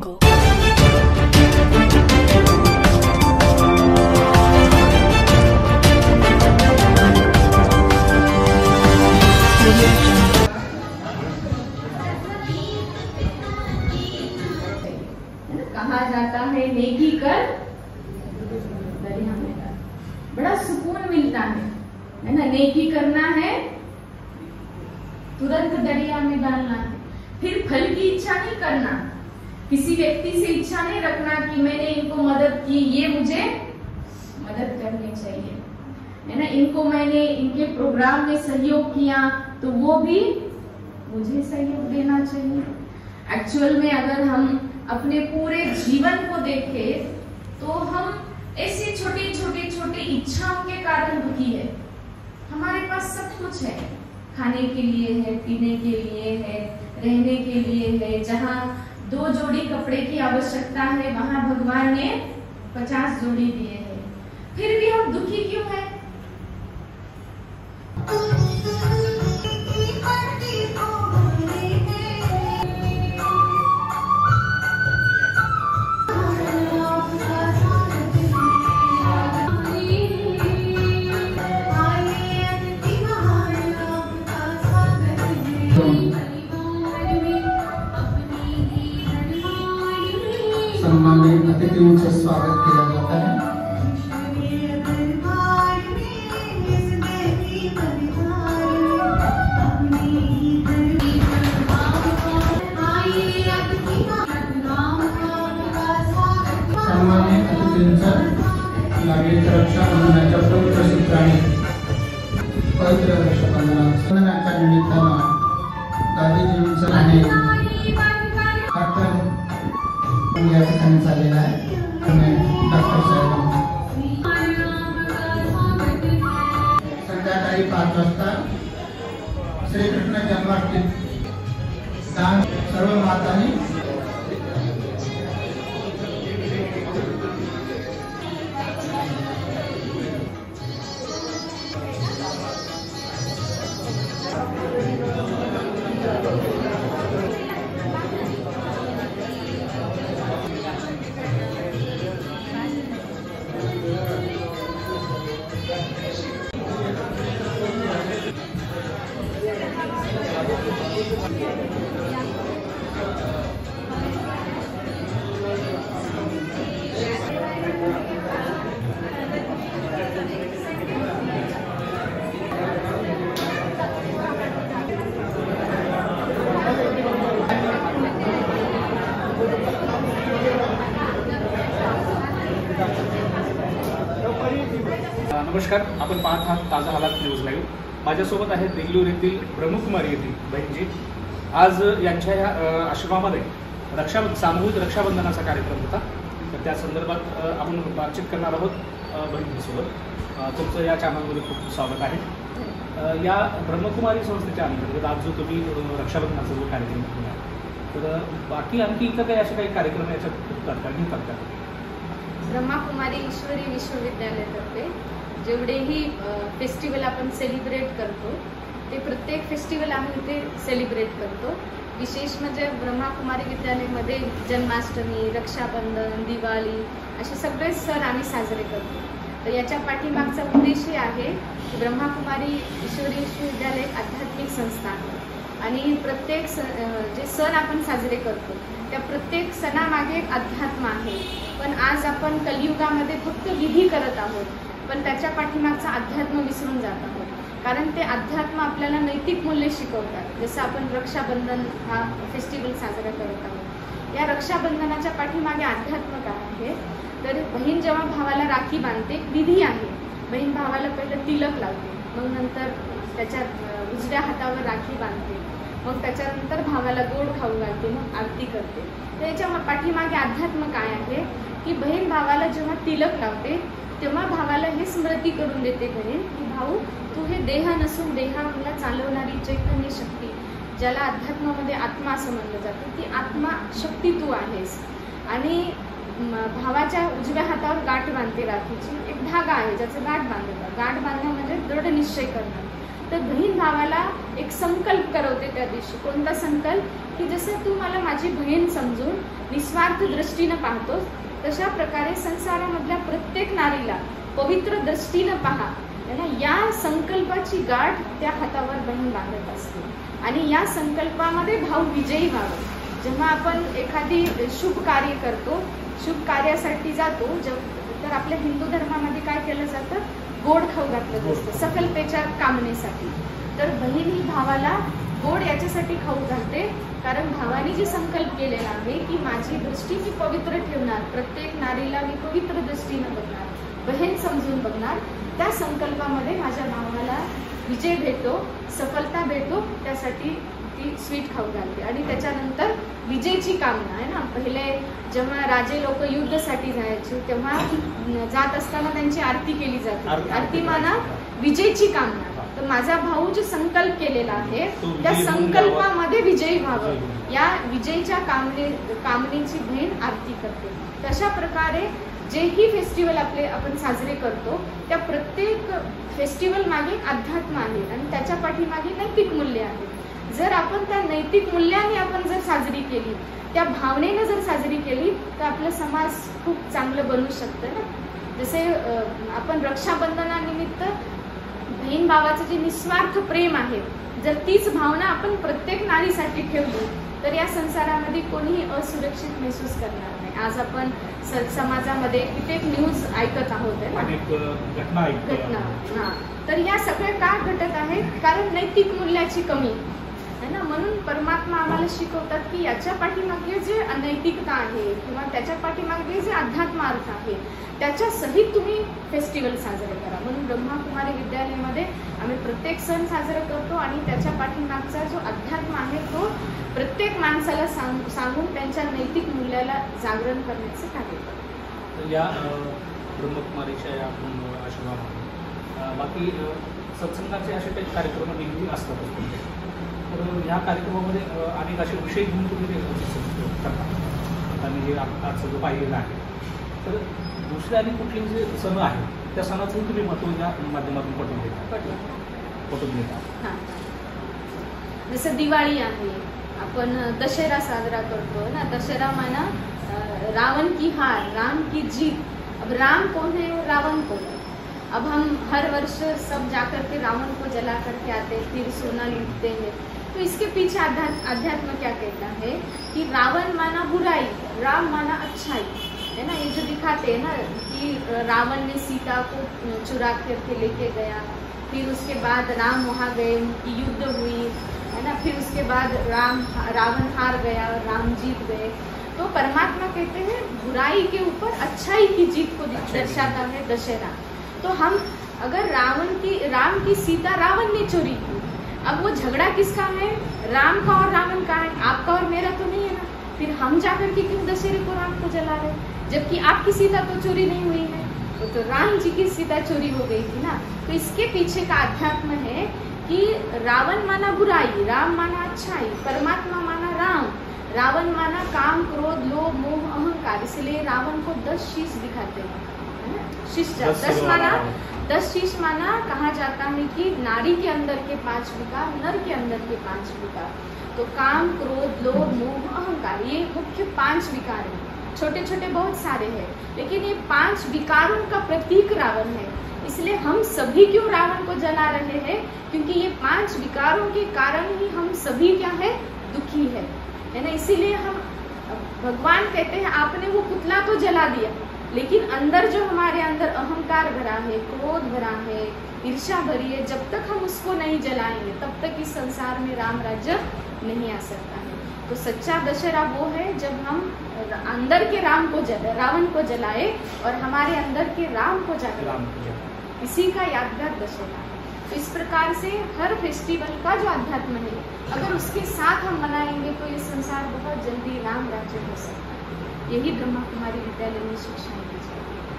jungle. कहा जाता है नेकी कर दरिया में डाल, बड़ा सुकून मिलता है ना। नेकी करना है तुरंत दरिया में डालना है, फिर फल की इच्छा नहीं करना, किसी व्यक्ति से इच्छा नहीं रखना कि मैंने इनको मदद की, ये मुझे मदद करनी चाहिए, है ना। इनको मैंने इनके प्रोग्राम में सहयोग किया तो वो भी मुझे सहयोग देना चाहिए। एक्चुअल में अगर हम अपने पूरे जीवन को देखें तो हम ऐसी छोटी छोटी छोटी इच्छाओं के कारण दुखी है। हमारे पास सब कुछ है, खाने के लिए है, पीने के लिए है, रहने के लिए है। जहाँ 2 जोड़ी कपड़े की आवश्यकता है वहां भगवान ने 50 जोड़ी दिए हैं, फिर भी हम दुखी क्यों है? सम्मानित अतिथियों से स्वागत किया जाता है। सम्मानित अतिथींचा नागरिक रक्षाबंधनाच्या पवित्र सूत्राने पवित्र रक्षाबंधनाच्या निमित्तानं गांधीजींचं आणि या ठिकाणी चाललेला आहे आणि डॉक्टर साहेब संध्याकाळी 5 वाजता श्रीकृष्ण जन्माष्टमी सर्व मातांनी नमस्कार, आपण पाहत आहात ताजा हालात न्यूज लाईव्ह. माझ्यासोबत आहेत बेंगलुरू येथील ब्रह्मकुमारी येथील बहिणजी. आज यांच्या या आश्रमामध्ये सामूहिक रक्षाबंधनाचा कार्यक्रम होता, तर त्या संदर्भात आपण बातचीत करणार आहोत बहिणीसोबत. तुमचं या चॅनलमध्ये खूप स्वागत आहे. या ब्रह्मकुमारी संस्थेच्या अंतर्गत आज जो तुम्ही रक्षाबंधनाचा जो कार्यक्रम केला, तर बाकी आणखी इथं काही असे काही कार्यक्रम याच्यात करतात? ब्रह्मकुमारी ईश्वरी विश्वविद्यालयातर्फे जेवढेही फेस्टिवल आपण सेलिब्रेट करतो ते प्रत्येक फेस्टिवल आम्ही ते सेलिब्रेट करतो. विशेष म्हणजे ब्रह्मकुमारी विद्यालयामध्ये जन्माष्टमी, रक्षाबंधन, दिवाळी असे सगळे सण आम्ही साजरे करतो. तर याच्या पाठीमागचा उद्देश आहे की ब्रह्मकुमारी ईश्वरी विश्वविद्यालय आध्यात्मिक संस्था आहे आणि प्रत्येक जे सण आपण साजरे करतो त्या प्रत्येक सणामागे एक अध्यात्म आहे. पण आज आपण कलियुगामध्ये फक्त विधी करत आहोत, पण त्याच्या पाठीमागचा अध्यात्म विसरून जात आहोत. कारण ते अध्यात्म आपल्याला नैतिक मूल्य शिकवतात. जसं आपण रक्षाबंधन हा फेस्टिवल साजरा करत आहोत, या रक्षाबंधनाच्या पाठीमागे अध्यात्म काय आहे? तर बहीण जेव्हा भावाला राखी बांधते, विधी आहे. बहीण भावाला पहिलं तिलक लावते, मग नंतर त्याच्या उजव्या हातावर राखी बांधते, मग त्याच्यानंतर भावाला गोड खाऊ घालते, मग आरती करते. तर याच्या पाठीमागे अध्यात्म काय आहे की बहीण भावाला जेव्हा तिलक लावते तेव्हा भावाला हे स्मृती करून देते बहीण की भाऊ, तू हे देह नसून देहाला चालवणारी चैतन्य शक्ती, ज्याला अध्यात्मामध्ये आत्मा असं म्हणलं जातं, ती आत्मा शक्ती तू आहेस. आणि भावाच्या उजव्या हातावर गाठ बांधते राखीची, एक धागा आहे ज्याचं गाठ बांधतात. गाठ बांधणं म्हणजे दृढ निश्चय करणं. तर बहीण भावाला एक संकल्प करवते त्या दिवशी. कोणता संकल्प? की जसं तू मला माझी बहीण समजून निस्वार्थ दृष्टीनं पाहतोस, तशा प्रकारे संसारामधल्या प्रत्येक नारीला पवित्र दृष्टीनं पहा. या संकल्पाची गाठ त्या हातावर बहीण बांधत असते आणि या संकल्पामध्ये भाऊ विजयी व्हावे. जेव्हा आपण एखादी शुभ कार्य करतो, शुभ कार्यासाठी जातो, तर आपल्या हिंदू धर्मामध्ये काय केलं जातं? गोड खाऊ घातलं असतं सकलतेच्या कामनेसाठी. तर बहीण ही भावाला गोड याच्यासाठी खाऊ घालते, कारण भावाने जे संकल्प केलेला आहे की माझी दृष्टी मी पवित्र ठेवणार, प्रत्येक नारीला मी पवित्र दृष्टीनं बघणार, बहीण समजून बघणार. त्या संकल्पामध्ये माझ्या भावाला विजय भेटो, सफलता भेटो, त्यासाठी ती स्वीट खाऊ घालते. आणि त्याच्यानंतर विजयची कामना आहे ना. पहिले जेव्हा राजे लोक युद्धासाठी जायचे तेव्हा जात असताना त्यांची आरती केली जाते. आरती माना विजयची कामना. तर माझा भाऊ जो संकल्प केलेला आहे त्या संकल्पामध्ये विजयी व्हावं, या विजयीच्या कामनेची बहीण आरती करते. तशा प्रकारे जेही फेस्टिवल आपण साजरे करतो त्या प्रत्येक फेस्टिवल मागे अध्यात्म आहे आणि त्याच्या पाठीमागे नैतिक मूल्य आहे. जर आपण त्या नैतिक मूल्याने आपण जर साजरी केली, त्या भावनेनं जर साजरी केली, तर आपलं समाज खूप चांगलं बनू शकतं ना. जसे आपण रक्षाबंधनानिमित्त बहीण भावाचं जे निस्वार्थ प्रेम आहे, जर तीच भावना आपण प्रत्येक नारीसाठी ठेवली तर या संसारामध्ये कोणीही असुरक्षित महसूस करणार नाही. आज आपण समाजामध्ये कित्येक न्यूज ऐकत आहोत घटना. तर या सगळ्या का घटत आहेत? कारण नैतिक मूल्याची कमी है ना. म्हणून परमात्मा आम्हाला शिकवतात की याच्या पाठीमागे जे अनैतिकता आहे किंवा त्याच्या पाठीमागे जे अध्यात्मार्थ आहे त्याच्या सहित तुम्ही फेस्टिवल साजरे करा. म्हणून ब्रह्माकुमारी विद्यालयामध्ये आम्ही प्रत्येक सण साजरा करतो आणि त्याच्या पाठीमागचा जो अध्यात्म आहे तो प्रत्येक माणसाला सांगून त्यांच्या नैतिक मूल्याला जागरण करण्याचे कार्य करतो. या ब्रह्मकुमारीच्या या आश्रमामध्ये बाकी सत्संगाचे असे काही कार्यक्रम नेहमी असतात. तर ह्या कार्यक्रमामध्ये अनेक असे विषय घेऊन तुम्ही करता आणि हे आज सगळं पाहिलेलं आहे. तर दुसरे आणि कुठले जे सण आहेत त्या सणाचंही तुम्ही महत्त्व या माध्यमातून पटवून देता. जसं दिवाळी आहे, आपण दशहरा साजरा करतो ना. दशहरा माना रावण की हार, राम की जीत. अब राम कौन है और रावण कौन है? अब हम हर वर्ष सब जाकर के रावण को जला करके आते हैं, फिर सोना लूटते हैं. तो इसके पीछे अध्यात्म क्या कहता है कि रावण माना बुराई, राम माना अच्छाई, है ना. ये जो दिखाते हैं ना कि रावण ने सीता को चुरा करके लेके गया, फिर उसके बाद राम वहाँ गए, उनकी युद्ध हुई, है ना. फिर उसके बाद रावण हार गया और राम जीत गए. तो परमात्मा कहते हैं बुराई के ऊपर अच्छाई की जीत को दर्शाता है दशहरा. तो हम अगर राम की सीता रावण ने चोरी की, अब वो झगड़ा किसका है? राम का और रावण का है, आपका और मेरा तो नहीं है ना. फिर हम जाकर के क्यों दशहरे को राम को जला रहे, जबकि आपकी सीता तो चोरी नहीं हुई है. तो राम जी की सीता चोरी हो गई थी ना. तो इसके पीछे का अध्यात्म है कि रावण माना बुराई, राम माना अच्छाई, परमात्मा माना राम, रावण माना काम, क्रोध, लोभ, मोह, अहंकार. इसलिए रावण को 10 शीश दिखाते हैं. 10 शीश माना कहा जाता है कि नारी के अंदर के 5 विकार, नर के अंदर के 5 विकार. तो काम, क्रोध, लोभ, मोह, अहंकार, ये मुख्य 5 विकार हैं. छोटे छोटे बहुत सारे हैं, लेकिन ये 5 विकारों का प्रतीक रावण है. इसलिए हम सभी क्यों रावण को जला रहे हैं? क्योंकि ये 5 विकारों के कारण ही हम सभी क्या है? दुखी है ना. इसीलिए हम भगवान कहते हैं आपने वो पुतला तो जला दिया, लेकिन अंदर जो हमारे अंदर अहंकार भरा है, क्रोध भरा है, ईर्ष्या भरी है, जब तक हम उसको नहीं जलाएंगे तब तक इस संसार में राम राज्य नहीं आ सकता है. तो सच्चा दशहरा वो है जब हम अंदर के रावण को जलाए और हमारे अंदर के राम को जलाए. इसी का यादगार दशहरा. तो इस प्रकार से हर फेस्टिवल का जो अध्यात्म है अगर उसके साथ हम मनाएंगे तो ये संसार बहुत जल्दी राम राज्य हो सकता है. यही ब्रह्मा कुमारी विद्यालय में शिक्षा दी जाती है.